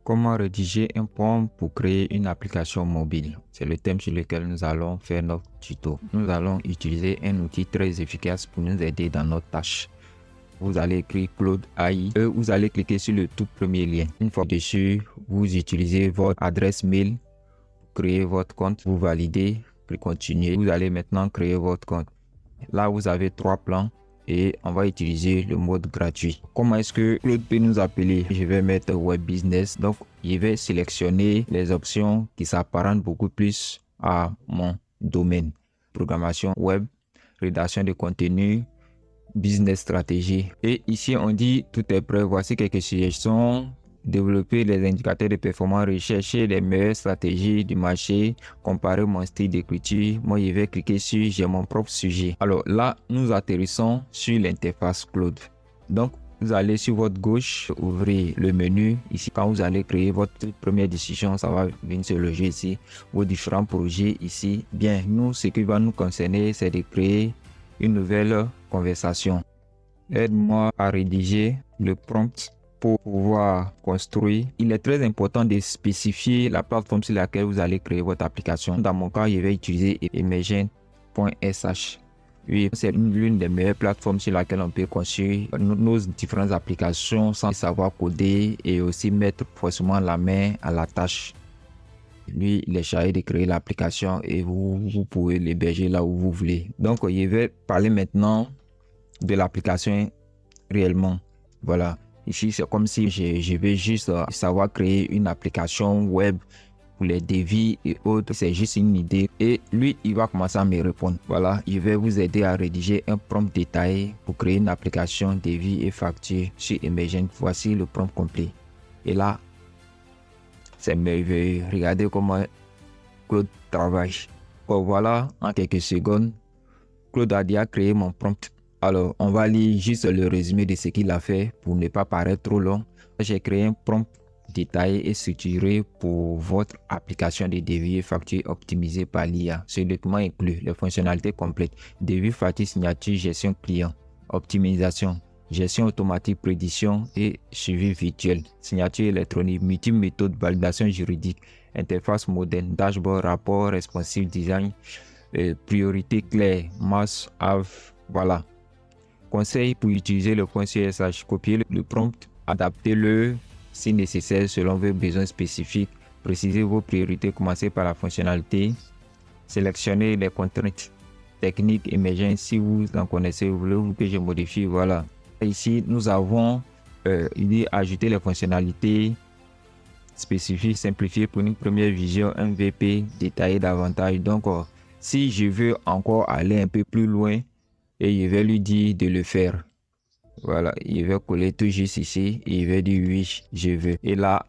Comment rédiger un prompt pour créer une application mobile? C'est le thème sur lequel nous allons faire notre tuto. Nous allons utiliser un outil très efficace pour nous aider dans notre tâche. Vous allez écrire Claude AI et vous allez cliquer sur le tout premier lien. Une fois dessus, vous utilisez votre adresse mail pour créer votre compte. Vous validez, puis continuer. Vous allez maintenant créer votre compte. Là, vous avez 3 plans et on va utiliser le mode gratuit. Comment est-ce que Claude peut nous appeler? Je vais mettre Web Business. Donc, je vais sélectionner les options qui s'apparentent beaucoup plus à mon domaine. Programmation web, rédaction de contenu, business stratégie. Et ici, on dit tout est prêt. Voici quelques suggestions. Développer les indicateurs de performance, rechercher les meilleures stratégies du marché, comparer mon style d'écriture. Moi, je vais cliquer sur j'ai mon propre sujet. Alors là, nous atterrissons sur l'interface Claude. Donc, vous allez sur votre gauche, ouvrir le menu. Ici, quand vous allez créer votre première décision, ça va venir se loger ici. Vos différents projets ici. Bien, nous, ce qui va nous concerner, c'est de créer une nouvelle conversation. Aide-moi à rédiger le prompt pour pouvoir construire. Il est très important de spécifier la plateforme sur laquelle vous allez créer votre application. Dans mon cas, je vais utiliser emergent.sh. Oui, c'est l'une des meilleures plateformes sur laquelle on peut construire nos différentes applications sans savoir coder et aussi mettre forcément la main à la tâche. Lui, il est chargé de créer l'application et vous pouvez l'héberger là où vous voulez. Donc, je vais parler maintenant de l'application réellement. Voilà. Ici, c'est comme si je vais juste savoir créer une application web pour les devis et autres. C'est juste une idée. Et lui, il va commencer à me répondre. Voilà, je vais vous aider à rédiger un prompt détaillé pour créer une application devis et facture sur Emergent. Voici le prompt complet. Et là, c'est merveilleux. Regardez comment Claude travaille. Bon, voilà, en quelques secondes, Claude a déjà créé mon prompt. Alors, on va lire juste le résumé de ce qu'il a fait pour ne pas paraître trop long. J'ai créé un prompt détaillé et structuré pour votre application de devis et facture optimisée par l'IA. Ce document inclut les fonctionnalités complètes: devis, facture, signature, gestion client, optimisation, gestion automatique, prédiction et suivi virtuel, signature électronique, multi-méthode, validation juridique, interface moderne, dashboard, rapport, responsive design, priorité claire, must have. Voilà. Conseil pour utiliser le point CSH: copier le prompt, adaptez-le si nécessaire selon vos besoins spécifiques, précisez vos priorités, commencez par la fonctionnalité, sélectionnez les contraintes techniques émergentes si vous en connaissez, voulez-vous que je modifie. Voilà. Ici, nous avons ajouter les fonctionnalités spécifiques simplifiées pour une première vision, MVP détaillé davantage. Donc, si je veux encore aller un peu plus loin, et je vais lui dire de le faire. Voilà, il va coller tout juste ici et il va dire oui, je veux. Et là,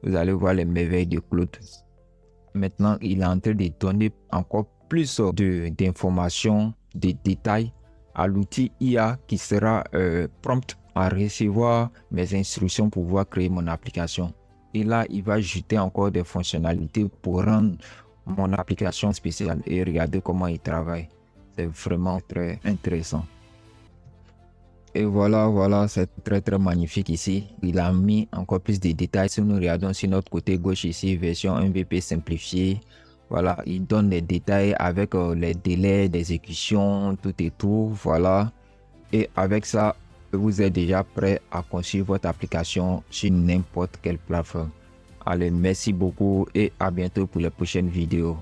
vous allez voir les merveilles de Claude. Maintenant, il est en train de donner encore plus d'informations, de détails à l'outil IA qui sera prompt à recevoir mes instructions pour pouvoir créer mon application. Et là, il va ajouter encore des fonctionnalités pour rendre mon application spéciale. Et regardez comment il travaille. C'est vraiment très intéressant. Et voilà, c'est très magnifique ici. Il a mis encore plus de détails. Si nous regardons sur notre côté gauche ici, version MVP simplifiée. Voilà, il donne les détails avec les délais d'exécution, tout et tout. Voilà. Et avec ça, vous êtes déjà prêt à construire votre application sur n'importe quelle plateforme. Allez, merci beaucoup et à bientôt pour les prochaines vidéos.